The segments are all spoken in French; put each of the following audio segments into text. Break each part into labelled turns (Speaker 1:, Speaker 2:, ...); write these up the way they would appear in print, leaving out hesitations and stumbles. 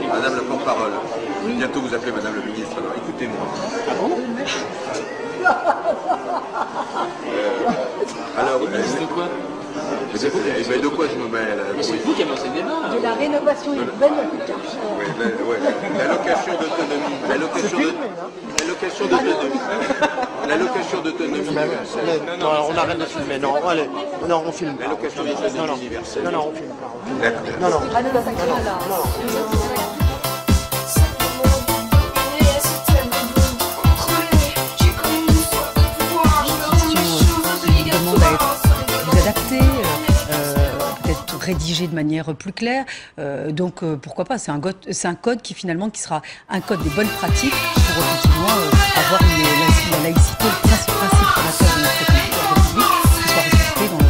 Speaker 1: Madame la porte-parole, bientôt vous appelez Madame le ministre, alors écoutez-moi.
Speaker 2: Ah bon
Speaker 1: Alors,
Speaker 2: ministre de quoi?
Speaker 1: mais de quoi je me mêle?
Speaker 2: C'est vous qui avez lancé le débat.
Speaker 3: De la rénovation urbaine.
Speaker 1: L'allocation d'autonomie. L'allocation d'autonomie universelle.
Speaker 4: Non, on arrête de filmer. Non, allez. Non, on filme.
Speaker 1: L'allocation d'autonomie universelle.
Speaker 4: Non, on filme pas.
Speaker 1: D'accord.
Speaker 4: Non.
Speaker 5: Demande à être plus adaptée, peut-être rédigée de manière plus claire. Donc pourquoi pas, c'est un code qui finalement qui sera un code des bonnes pratiques pour effectivement avoir la laïcité, le principe fondateur de notre République qui soit respecté dans la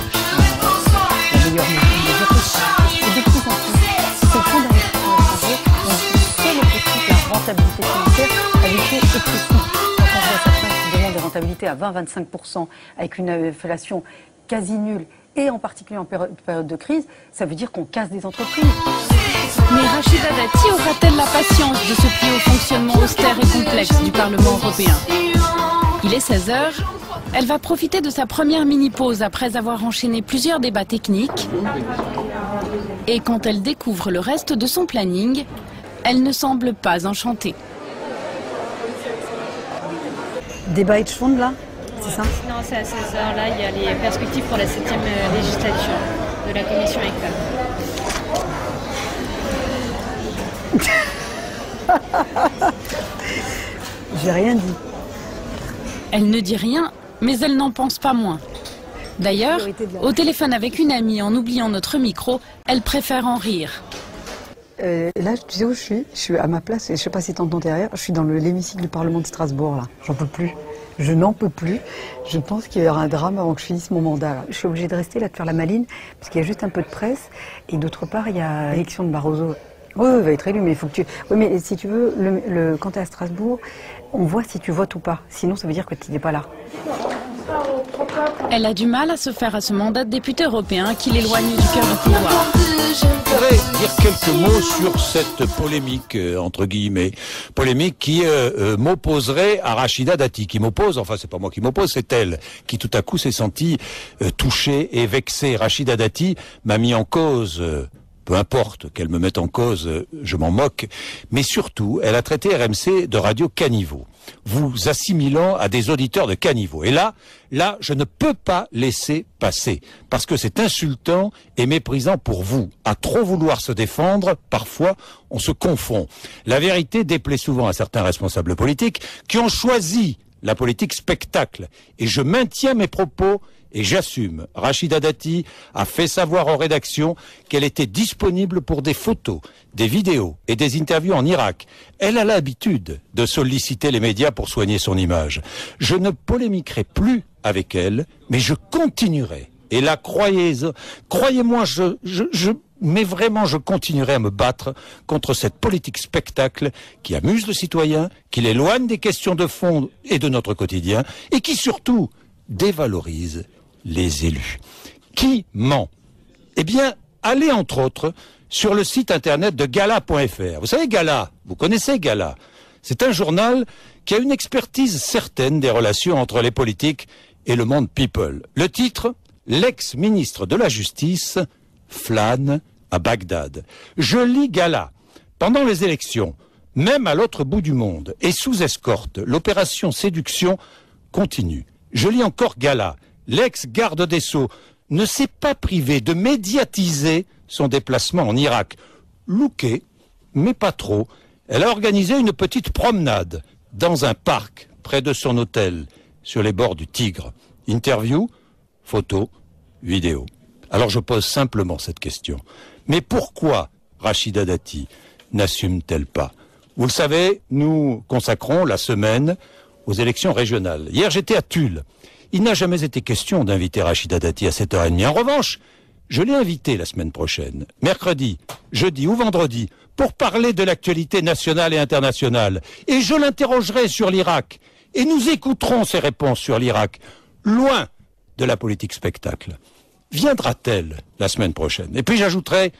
Speaker 5: meilleure mesure possible. Et de plus en plus, ce fonds d'investissement étranger, dont le seul objectif, la rentabilité financière, a été excessif. Quand on voit certains qui demandent des rentabilités à 20-25% avec une inflation quasi nulle, et en particulier en période de crise, ça veut dire qu'on casse des entreprises.
Speaker 6: Mais Rachida Dati aura-t-elle la patience de se plier au fonctionnement austère et complexe du Parlement européen? Il est 16h. Elle va profiter de sa première mini-pause après avoir enchaîné plusieurs débats techniques. Et quand elle découvre le reste de son planning, elle ne semble pas enchantée.
Speaker 5: Débat Edgefond, là, c'est ça?
Speaker 7: Non, c'est à 16h. Là, il y a les perspectives pour la 7e législature de la commission ECTA.
Speaker 5: J'ai rien dit.
Speaker 6: Elle ne dit rien, mais elle n'en pense pas moins. D'ailleurs, au téléphone avec une amie en oubliant notre micro, elle préfère en rire.
Speaker 5: Là, tu sais où je suis? Je suis à ma place, et je ne sais pas si tu entends derrière, je suis dans l'hémicycle du Parlement de Strasbourg, là. J'en peux plus. Je n'en peux plus. Je pense qu'il y aura un drame avant que je finisse mon mandat, là. Je suis obligée de rester là, de faire la maline, parce qu'il y a juste un peu de presse. Et d'autre part, il y a l'élection de Barroso. Oui, il va être élu, mais il faut que tu... Oui, mais si tu veux, quand tu es à Strasbourg, on voit si tu votes ou pas. Sinon, ça veut dire que tu n'es pas là.
Speaker 6: Elle a du mal à se faire à ce mandat de député européen qui l'éloigne du cœur du pouvoir.
Speaker 8: Je voudrais dire quelques mots sur cette polémique, entre guillemets, polémique qui m'opposerait à Rachida Dati, qui m'oppose, enfin c'est pas moi qui m'oppose, c'est elle, qui tout à coup s'est sentie touchée et vexée. Rachida Dati m'a mis en cause... peu importe qu'elle me mette en cause, je m'en moque. Mais surtout, elle a traité RMC de radio caniveau, vous assimilant à des auditeurs de caniveau. Et là, je ne peux pas laisser passer, parce que c'est insultant et méprisant pour vous. À trop vouloir se défendre, parfois, on se confond. La vérité déplaît souvent à certains responsables politiques qui ont choisi la politique spectacle. Et je maintiens mes propos et j'assume. Rachida Dati a fait savoir aux rédactions qu'elle était disponible pour des photos, des vidéos et des interviews en Irak. Elle a l'habitude de solliciter les médias pour soigner son image. Je ne polémiquerai plus avec elle, mais je continuerai. Et là, croyez-moi, mais vraiment, je continuerai à me battre contre cette politique spectacle qui amuse le citoyen, qui l'éloigne des questions de fond et de notre quotidien, et qui surtout dévalorise les élus. Qui ment? Eh bien, allez entre autres sur le site internet de Gala.fr. Vous savez Gala, vous connaissez Gala. C'est un journal qui a une expertise certaine des relations entre les politiques et le monde people. Le titre, l'ex-ministre de la Justice flâne à Bagdad. Je lis Gala. Pendant les élections, même à l'autre bout du monde et sous escorte, l'opération séduction continue. Je lis encore Gala. L'ex-garde des Sceaux ne s'est pas privé de médiatiser son déplacement en Irak. Lookée, mais pas trop, elle a organisé une petite promenade dans un parc près de son hôtel, sur les bords du Tigre. Interview, photos, vidéos. Alors je pose simplement cette question. Mais pourquoi Rachida Dati n'assume-t-elle pas? Vous le savez, nous consacrons la semaine aux élections régionales. Hier, j'étais à Tulle. Il n'a jamais été question d'inviter Rachida Dati à 7h30. En revanche, je l'ai invitée la semaine prochaine, mercredi, jeudi ou vendredi, pour parler de l'actualité nationale et internationale. Et je l'interrogerai sur l'Irak. Et nous écouterons ses réponses sur l'Irak, loin de la politique spectacle. Viendra-t-elle la semaine prochaine? Et puis j'ajouterai,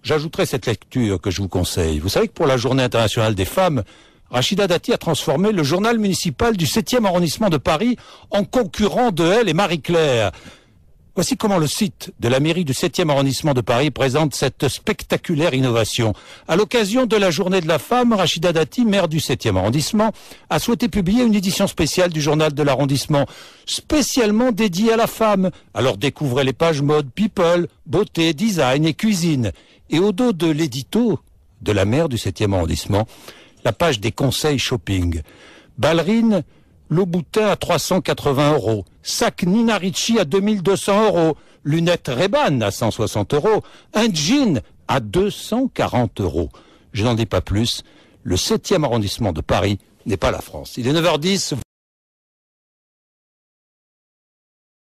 Speaker 8: j'ajouterai cette lecture que je vous conseille. Vous savez que pour la Journée internationale des femmes, Rachida Dati a transformé le journal municipal du 7e arrondissement de Paris en concurrent de Elle et Marie-Claire. Voici comment le site de la mairie du 7e arrondissement de Paris présente cette spectaculaire innovation. À l'occasion de la Journée de la femme, Rachida Dati, maire du 7e arrondissement, a souhaité publier une édition spéciale du journal de l'arrondissement, spécialement dédiée à la femme. Alors découvrez les pages mode, people, beauté, design et cuisine. Et au dos de l'édito de la maire du 7e arrondissement, la page des conseils shopping. Ballerine Louboutin à 380 €, sac Nina Ricci à 2200 €, lunettes Ray-Ban à 160 €, un jean à 240 €. Je n'en dis pas plus, le 7e arrondissement de Paris n'est pas la France. Il est 9h10.